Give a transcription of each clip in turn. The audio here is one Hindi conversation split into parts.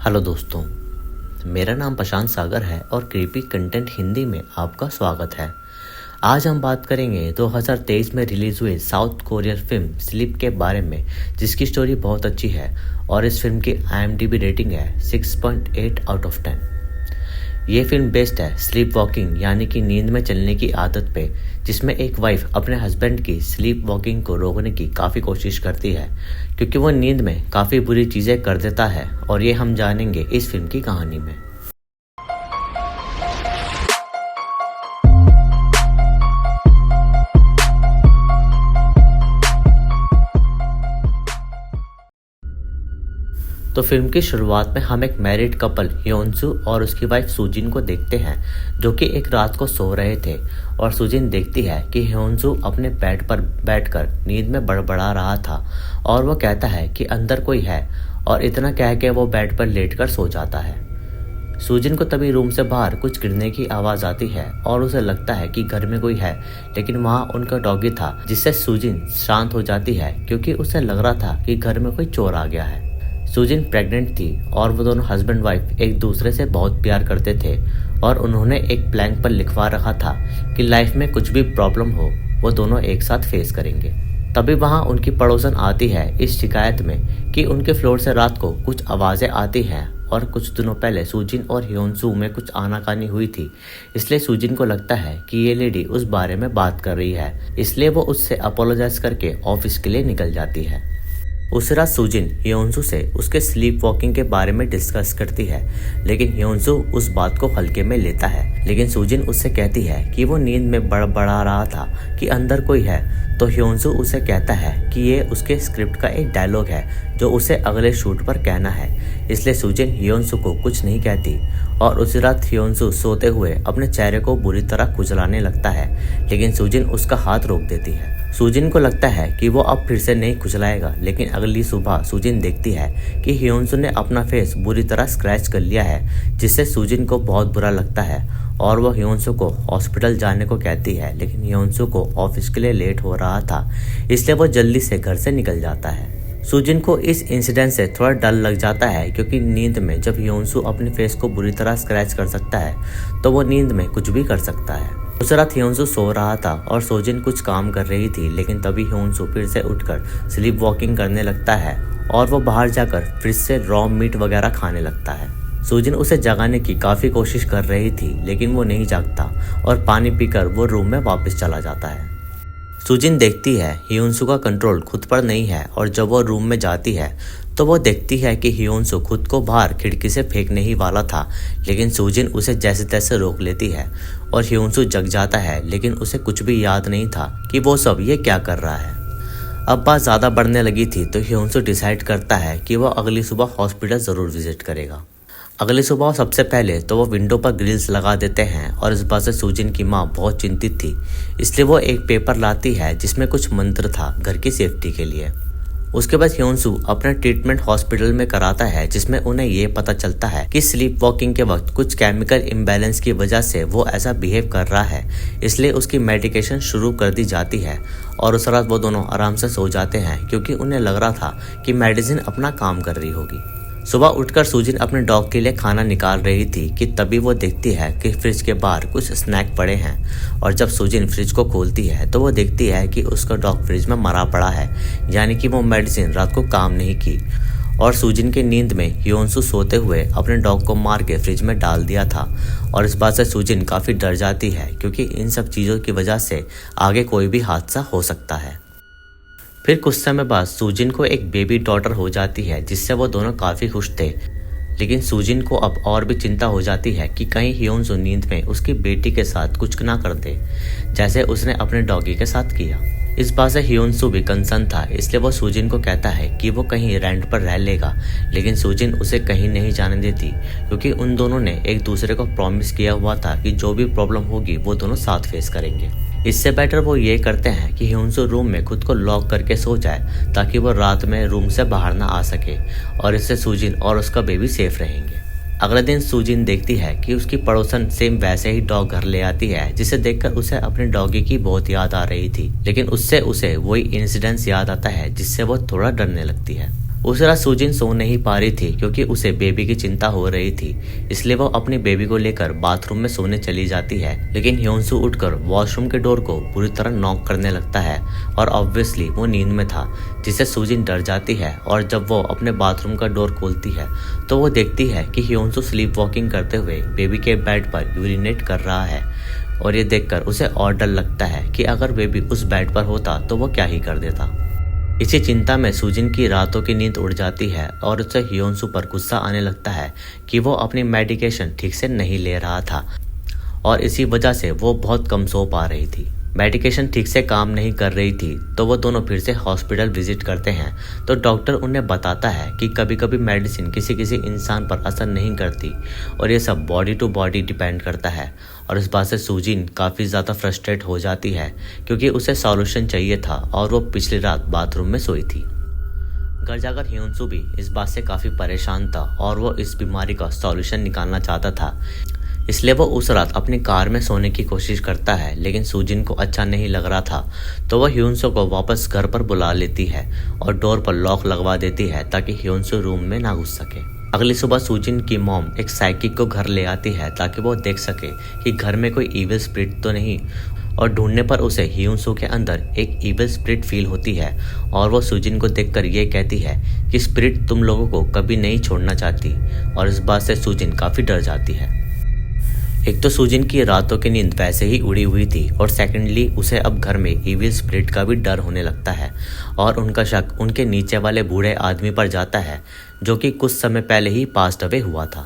हेलो दोस्तों, मेरा नाम प्रशांत सागर है और क्रीपी कंटेंट हिंदी में आपका स्वागत है। आज हम बात करेंगे 2023 में रिलीज हुए साउथ कोरियन फिल्म स्लीप के बारे में, जिसकी स्टोरी बहुत अच्छी है और इस फिल्म की IMDb रेटिंग है 6.8 आउट ऑफ 10। ये फिल्म बेस्ड है स्लीप वॉकिंग यानी कि नींद में चलने की आदत पे, जिसमें एक वाइफ अपने हस्बैंड की स्लीप वॉकिंग को रोकने की काफ़ी कोशिश करती है क्योंकि वो नींद में काफ़ी बुरी चीज़ें कर देता है, और ये हम जानेंगे इस फिल्म की कहानी में। तो फिल्म की शुरुआत में हम एक मैरिड कपल योनसू और उसकी वाइफ सुजिन को देखते हैं, जो कि एक रात को सो रहे थे और सुजिन देखती है कि योनसू अपने बेड पर बैठकर नींद में बड़बड़ा रहा था और वो कहता है कि अंदर कोई है, और इतना कह के वो बेड पर लेटकर सो जाता है। सुजिन को तभी रूम से बाहर कुछ गिरने की आवाज़ आती है और उसे लगता है कि घर में कोई है, लेकिन वहाँ उनका डॉगी था, जिससे सुजिन शांत हो जाती है क्योंकि उसे लग रहा था कि घर में कोई चोर आ गया है। सुजिन प्रेग्नेंट थी और वो दोनों हस्बैंड वाइफ एक दूसरे से बहुत प्यार करते थे और उन्होंने एक प्लैंक पर लिखवा रखा था कि लाइफ में कुछ भी प्रॉब्लम हो वो दोनों एक साथ फेस करेंगे। तभी वहाँ उनकी पड़ोसन आती है इस शिकायत में कि उनके फ्लोर से रात को कुछ आवाज़ें आती हैं और कुछ दिनों पहले सुजिन और योनसू में कुछ आनाकानी हुई थी, इसलिए सुजिन को लगता है कि ये लेडी उस बारे में बात कर रही है, इसलिए वो उससे अपोलोजाइज करके ऑफिस के लिए निकल जाती है। उस रात सुजिन योनसू से उसके स्लीप वॉकिंग के बारे में डिस्कस करती है, लेकिन योनसू उस बात को हल्के में लेता है। लेकिन सुजिन उससे कहती है कि वो नींद में बड़बड़ा रहा था कि अंदर कोई है, तो योनसू उसे कहता है कि ये उसके स्क्रिप्ट का एक डायलॉग है जो उसे अगले शूट पर कहना है, इसलिए सुजिन योनसू को कुछ नहीं कहती। और उस रात योनसू सोते हुए अपने चेहरे को बुरी तरह खुजलाने लगता है, लेकिन सुजिन उसका हाथ रोक देती है। सुजिन को लगता है कि वो अब फिर से नहीं खुजलाएगा, लेकिन अगली सुबह सुजिन देखती है कि योनसू ने अपना फेस बुरी तरह स्क्रैच कर लिया है, जिससे सुजिन को बहुत बुरा लगता है और वो योनसू को हॉस्पिटल जाने को कहती है। लेकिन योनसू को ऑफिस के लिए लेट हो रहा था, इसलिए वो जल्दी से घर से निकल जाता है। सुजिन को इस इंसिडेंट से थोड़ा डर लग जाता है क्योंकि नींद में जब योनसू अपने फेस को बुरी तरह स्क्रैच कर सकता है तो वो नींद में कुछ भी कर सकता है। उस रात योनसू सो रहा था और सुजिन कुछ काम कर रही थी, लेकिन तभी योनसू फिर से उठकर स्लीप वॉकिंग करने लगता है और वो बाहर जाकर फ्रिज से रॉ मीट वगैरह खाने लगता है। सुजिन उसे जगाने की काफ़ी कोशिश कर रही थी, लेकिन वो नहीं जागता और पानी पीकर वो रूम में वापस चला जाता है। सुजिन देखती है योनसू का कंट्रोल खुद पर नहीं है और जब वो रूम में जाती है तो वो देखती है कि योनसू खुद को बाहर खिड़की से फेंकने ही वाला था, लेकिन सुजिन उसे जैसे तैसे रोक लेती है और योनसू जग जाता है, लेकिन उसे कुछ भी याद नहीं था कि वो सब ये क्या कर रहा है। अब बात ज़्यादा बढ़ने लगी थी तो योनसू डिसाइड करता है कि वो अगली सुबह हॉस्पिटल ज़रूर विजिट करेगा। अगली सुबह सबसे पहले तो वो विंडो पर ग्रिल्स लगा देते हैं और इस बात से सुजिन की माँ बहुत चिंतित थी, इसलिए वो एक पेपर लाती है जिसमें कुछ मंत्र था घर की सेफ्टी के लिए। उसके बाद योनसू अपना ट्रीटमेंट हॉस्पिटल में कराता है, जिसमें उन्हें ये पता चलता है कि स्लीप वॉकिंग के वक्त कुछ केमिकल इम्बैलेंस की वजह से वो ऐसा बिहेव कर रहा है, इसलिए उसकी मेडिकेशन शुरू कर दी जाती है। और उस रात वो दोनों आराम से सो जाते हैं क्योंकि उन्हें लग रहा था कि मेडिसिन अपना काम कर रही होगी। सुबह उठकर सुजिन अपने डॉग के लिए खाना निकाल रही थी कि तभी वो देखती है कि फ्रिज के बाहर कुछ स्नैक पड़े हैं, और जब सुजिन फ्रिज को खोलती है तो वो देखती है कि उसका डॉग फ्रिज में मरा पड़ा है, यानी कि वो मेडिसिन रात को काम नहीं की। और सुजिन के नींद में योनसू सोते हुए अपने डॉग को मार के फ्रिज में डाल दिया था, और इस बात से सुजिन काफ़ी डर जाती है क्योंकि इन सब चीज़ों की वजह से आगे कोई भी हादसा हो सकता है। फिर कुछ समय बाद सुजिन को एक बेबी डॉटर हो जाती है, जिससे वो दोनों काफ़ी खुश थे। लेकिन सुजिन को अब और भी चिंता हो जाती है कि कहीं योनसू नींद में उसकी बेटी के साथ कुछ ना कर दे, जैसे उसने अपने डॉगी के साथ किया। इस बात से योनसू भी कंसर्न था, इसलिए वो सुजिन को कहता है कि वो कहीं रेंट पर रह लेगा, लेकिन सुजिन उसे कहीं नहीं जाने देती क्योंकि उन दोनों ने एक दूसरे को प्रॉमिस किया हुआ था कि जो भी प्रॉब्लम होगी वो दोनों साथ फेस करेंगे। इससे बेटर वो ये करते हैं कि योनसू रूम में खुद को लॉक करके सो जाए ताकि वो रात में रूम से बाहर ना आ सके, और इससे सुजिन और उसका बेबी सेफ रहेंगे। अगले दिन सुजिन देखती है कि उसकी पड़ोसन सेम वैसे ही डॉग घर ले आती है, जिसे देखकर उसे अपने डॉगी की बहुत याद आ रही थी, लेकिन उससे उसे वही इंसिडेंट्स याद आता है जिससे वो थोड़ा डरने लगती है। उस रात सूजिन सो नहीं पा रही थी क्योंकि उसे बेबी की चिंता हो रही थी, इसलिए वो अपनी बेबी को लेकर बाथरूम में सोने चली जाती है। लेकिन ह्योंसू उठकर वॉशरूम के डोर को बुरी तरह नॉक करने लगता है और ऑब्वियसली वो नींद में था, जिससे सूजिन डर जाती है। और जब वो अपने बाथरूम का डोर खोलती है तो वो देखती है कि ह्योंसू स्लीप वॉकिंग करते हुए बेबी के बेड पर यूरिनेट कर रहा है। और ये देखकर उसे और डर लगता है कि अगर बेबी उस बेड पर होता तो वो क्या ही कर देता। इसी चिंता में सूजिन की रातों की नींद उड़ जाती है और उसे ह्योंसू पर गुस्सा आने लगता है कि वो अपनी मेडिकेशन ठीक से नहीं ले रहा था और इसी वजह से वो बहुत कम सो पा रही थी। मेडिकेशन ठीक से काम नहीं कर रही थी तो वो दोनों फिर से हॉस्पिटल विजिट करते हैं। तो डॉक्टर उन्हें बताता है कि कभी कभी मेडिसिन किसी किसी इंसान पर असर नहीं करती और ये सब बॉडी टू बॉडी डिपेंड करता है। और इस बात से सूजिन काफ़ी ज़्यादा फ्रस्ट्रेट हो जाती है क्योंकि उसे सॉल्यूशन चाहिए था और वो पिछली रात बाथरूम में सोई थी। घर जाकर ह्योंसू भी इस बात से काफ़ी परेशान था और वो इस बीमारी का सॉल्यूशन निकालना चाहता था, इसलिए वो उस रात अपनी कार में सोने की कोशिश करता है। लेकिन सूजिन को अच्छा नहीं लग रहा था तो वह ह्योंसू को वापस घर पर बुला लेती है और डोर पर लॉक लगवा देती है ताकि ह्योंसू रूम में ना घुस सके। अगली सुबह सूजिन की मॉम एक साइकिक को घर ले आती है ताकि वो देख सके कि घर में कोई इविल स्पिरिट तो नहीं, और ढूंढने पर उसे ह्योंसू के अंदर एक इविल स्पिरिट फील होती है और वो सूजिन को देखकर ये कहती है कि स्पिरिट तुम लोगों को कभी नहीं छोड़ना चाहती। और इस बात से सूजिन काफ़ी डर जाती है। एक तो सूजिन की रातों की नींद वैसे ही उड़ी हुई थी और सेकेंडली उसे अब घर में इविल स्पिरिट का भी डर होने लगता है और उनका शक उनके नीचे वाले बूढ़े आदमी पर जाता है जो कि कुछ समय पहले ही पास्ट अवे हुआ था।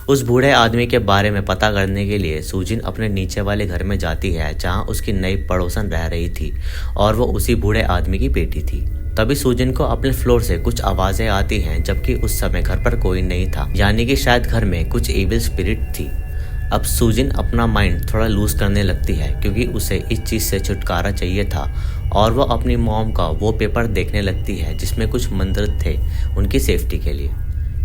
उस बूढ़े आदमी के बारे में पता करने के लिए सूजिन अपने नीचे वाले घर में जाती है जहां उसकी नई पड़ोसन रह रही थी और वो उसी बूढ़े आदमी की बेटी थी। तभी सूजिन को अपने फ्लोर से कुछ आवाजें आती हैं जबकि उस समय घर पर कोई नहीं था, यानी कि शायद घर में कुछ इविल स्पिरिट थी। अब सूजिन अपना माइंड थोड़ा लूज करने लगती है क्योंकि उसे इस चीज़ से छुटकारा चाहिए था और वो अपनी मॉम का वो पेपर देखने लगती है जिसमें कुछ मंत्र थे उनकी सेफ्टी के लिए।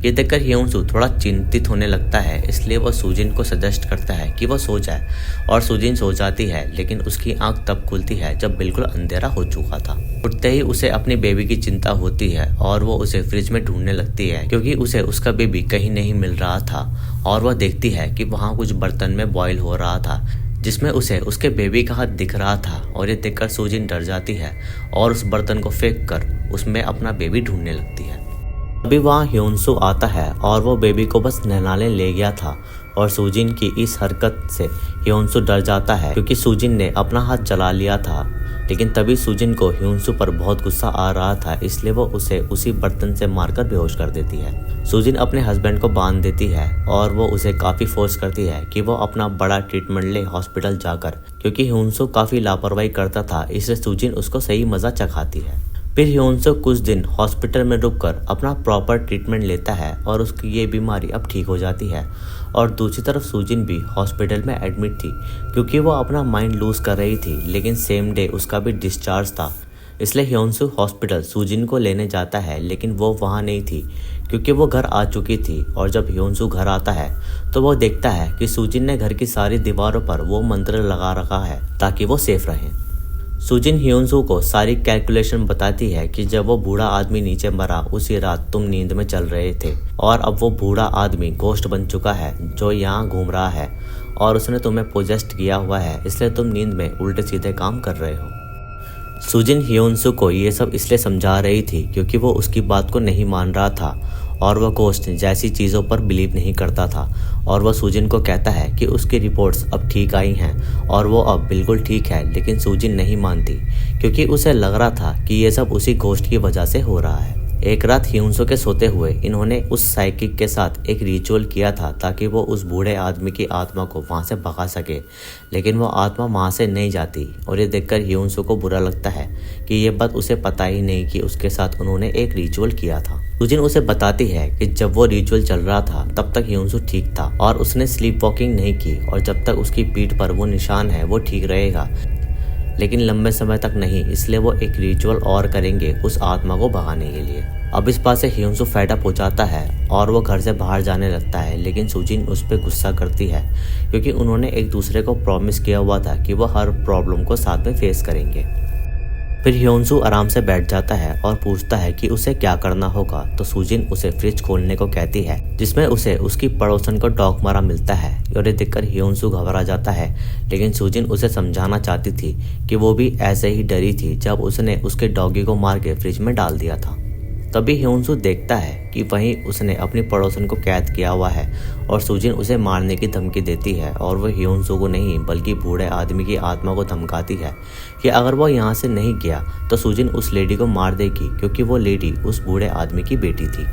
ये देखकर ह्योंसू थोड़ा चिंतित होने लगता है, इसलिए वो सूजिन को सजेस्ट करता है कि वो सो जाए और सूजिन सो जाती है। लेकिन उसकी आंख तब खुलती है जब बिल्कुल अंधेरा हो चुका था। उठते ही उसे अपनी बेबी की चिंता होती है और वो उसे फ्रिज में ढूंढने लगती है क्योंकि उसे उसका बेबी कहीं नहीं मिल रहा था। और वह देखती है कि वहाँ कुछ बर्तन में बॉईल हो रहा था जिसमें उसे उसके बेबी का हाथ दिख रहा था। और ये देखकर सूजिन डर जाती है और उस बर्तन को फेंक कर उसमें अपना बेबी ढूंढने लगती है। अभी वहाँ ह्योंसू आता है और वो बेबी को बस नहलाने ले गया था और सूजिन की इस हरकत से ह्योंसू डर जाता है क्योंकि सूजिन ने अपना हाथ जला लिया था। लेकिन तभी सूजिन को ह्योंसू पर बहुत गुस्सा आ रहा था, इसलिए वो उसे उसी बर्तन से मारकर बेहोश कर देती है। सूजिन अपने हस्बैंड को बांध देती है और वो उसे काफ़ी फोर्स करती है कि वो अपना बड़ा ट्रीटमेंट ले हॉस्पिटल जाकर, क्योंकि ह्योंसू काफ़ी लापरवाही करता था, इसलिए सूजिन उसको सही मज़ा चखाती है। फिर ह्योंसू कुछ दिन हॉस्पिटल में रुककर अपना प्रॉपर ट्रीटमेंट लेता है और उसकी ये बीमारी अब ठीक हो जाती है। और दूसरी तरफ सूजिन भी हॉस्पिटल में एडमिट थी क्योंकि वो अपना माइंड लूज कर रही थी, लेकिन सेम डे उसका भी डिस्चार्ज था। इसलिए ह्योंसू हॉस्पिटल सूजिन को लेने जाता है, लेकिन वो वहाँ नहीं थी क्योंकि वो घर आ चुकी थी। और जब ह्योंसू घर आता है तो वो देखता है कि सूजिन ने घर की सारी दीवारों पर वो मंत्र लगा रखा है ताकि वो सेफ रहे। सूजिन ह्योंसू को सारी कैलकुलेशन बताती है कि जब वो बूढ़ा आदमी नीचे मरा उसी रात तुम नींद में चल रहे थे और अब वो बूढ़ा आदमी घोस्ट बन चुका है जो यहाँ घूम रहा है और उसने तुम्हें पोजेस्ट किया हुआ है, इसलिए तुम नींद में उल्टे सीधे काम कर रहे हो। सूजिन ह्योंसू को ये सब इसलिए समझा रही थी क्योंकि वो उसकी बात को नहीं मान रहा था और वह घोस्ट जैसी चीज़ों पर बिलीव नहीं करता था। और वह सूजिन को कहता है कि उसकी रिपोर्ट्स अब ठीक आई हैं और वो अब बिल्कुल ठीक है, लेकिन सूजिन नहीं मानती क्योंकि उसे लग रहा था कि ये सब उसी घोस्ट की वजह से हो रहा है। एक रात ह्योंसू के सोते हुए इन्होंने उस साइकिक के साथ एक रिचुअल किया था ताकि वो उस बूढ़े आदमी की आत्मा को वहाँ से भगा सके, लेकिन वो आत्मा वहाँ से नहीं जाती। और ये देखकर ह्योंसू को बुरा लगता है कि ये बात उसे पता ही नहीं कि उसके साथ उन्होंने एक रिचुअल किया था। सूजिन उसे बताती है कि जब वो रिचुअल चल रहा था तब तक ह्योंसू ठीक था और उसने स्लीप वॉकिंग नहीं की और जब तक उसकी पीठ पर वो निशान है वो ठीक रहेगा, लेकिन लंबे समय तक नहीं, इसलिए वो एक रिचुअल और करेंगे उस आत्मा को भगाने के लिए। अब इस बात से ह्योंसू फेड अप हो जाता है और वो घर से बाहर जाने लगता है, लेकिन सूजिन उस पर गुस्सा करती है क्योंकि उन्होंने एक दूसरे को प्रॉमिस किया हुआ था कि वो हर प्रॉब्लम को साथ में फेस करेंगे। फिर ह्योनसू आराम से बैठ जाता है और पूछता है कि उसे क्या करना होगा। तो सूजिन उसे फ्रिज खोलने को कहती है, जिसमें उसे उसकी पड़ोसन को डॉग मारा मिलता है और ये देखकर ह्योनसू घबरा जाता है। लेकिन सूजिन उसे समझाना चाहती थी कि वो भी ऐसे ही डरी थी जब उसने उसके डॉगी को मार के फ्रिज में डाल दिया था। तभी ह्योनसू देखता है कि वहीं उसने अपनी पड़ोसन को कैद किया हुआ है और सूजिन उसे मारने की धमकी देती है और वह ह्योनसू को नहीं बल्कि बूढ़े आदमी की आत्मा को धमकाती है कि अगर वो यहाँ से नहीं गया तो सूजिन उस लेडी को मार देगी, क्योंकि वो लेडी उस बूढ़े आदमी की बेटी थी।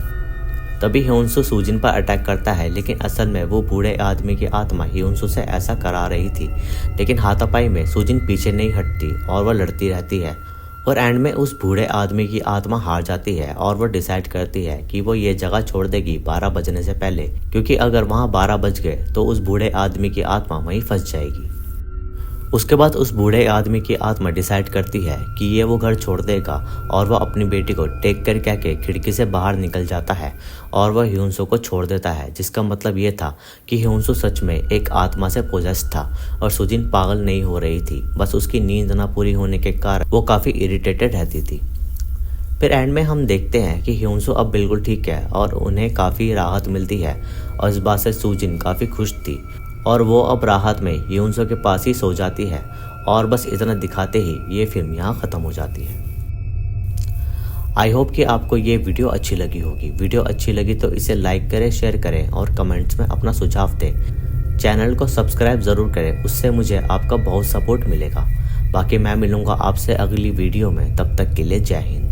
तभी ह्योनसू सूजिन पर अटैक करता है, लेकिन असल में वो बूढ़े आदमी की आत्मा ह्योनसू से ऐसा करा रही थी। लेकिन हाथापाई में सूजिन पीछे नहीं हटती और वह लड़ती रहती है और एंड में उस बूढ़े आदमी की आत्मा हार जाती है और वो डिसाइड करती है कि वो ये जगह छोड़ देगी 12 बजने से पहले, क्योंकि अगर वहाँ 12 बज गए तो उस बूढ़े आदमी की आत्मा वहीं फंस जाएगी। उसके बाद उस बूढ़े आदमी की आत्मा डिसाइड करती है कि ये वो घर छोड़ देगा और वह अपनी बेटी को टेक कर कह के खिड़की से बाहर निकल जाता है और वह ह्योनसू को छोड़ देता है, जिसका मतलब ये था कि ह्योनसू सच में एक आत्मा से पोजेस था और सूजिन पागल नहीं हो रही थी, बस उसकी नींद ना पूरी होने के कारण वो काफ़ी इरिटेटेड रहती थी। फिर एंड में हम देखते हैं कि ह्योनसू अब बिल्कुल ठीक है और उन्हें काफ़ी राहत मिलती है और इस बात से सूजिन काफ़ी खुश थी और वो अब राहत में ह्योनसू के पास ही सो जाती है। और बस इतना दिखाते ही ये फिल्म यहाँ ख़त्म हो जाती है। आई होप कि आपको ये वीडियो अच्छी लगी होगी। वीडियो अच्छी लगी तो इसे लाइक करें, शेयर करें और कमेंट्स में अपना सुझाव दें। चैनल को सब्सक्राइब ज़रूर करें, उससे मुझे आपका बहुत सपोर्ट मिलेगा। बाकी मैं मिलूँगा आपसे अगली वीडियो में, तब तक के लिए जय हिंद।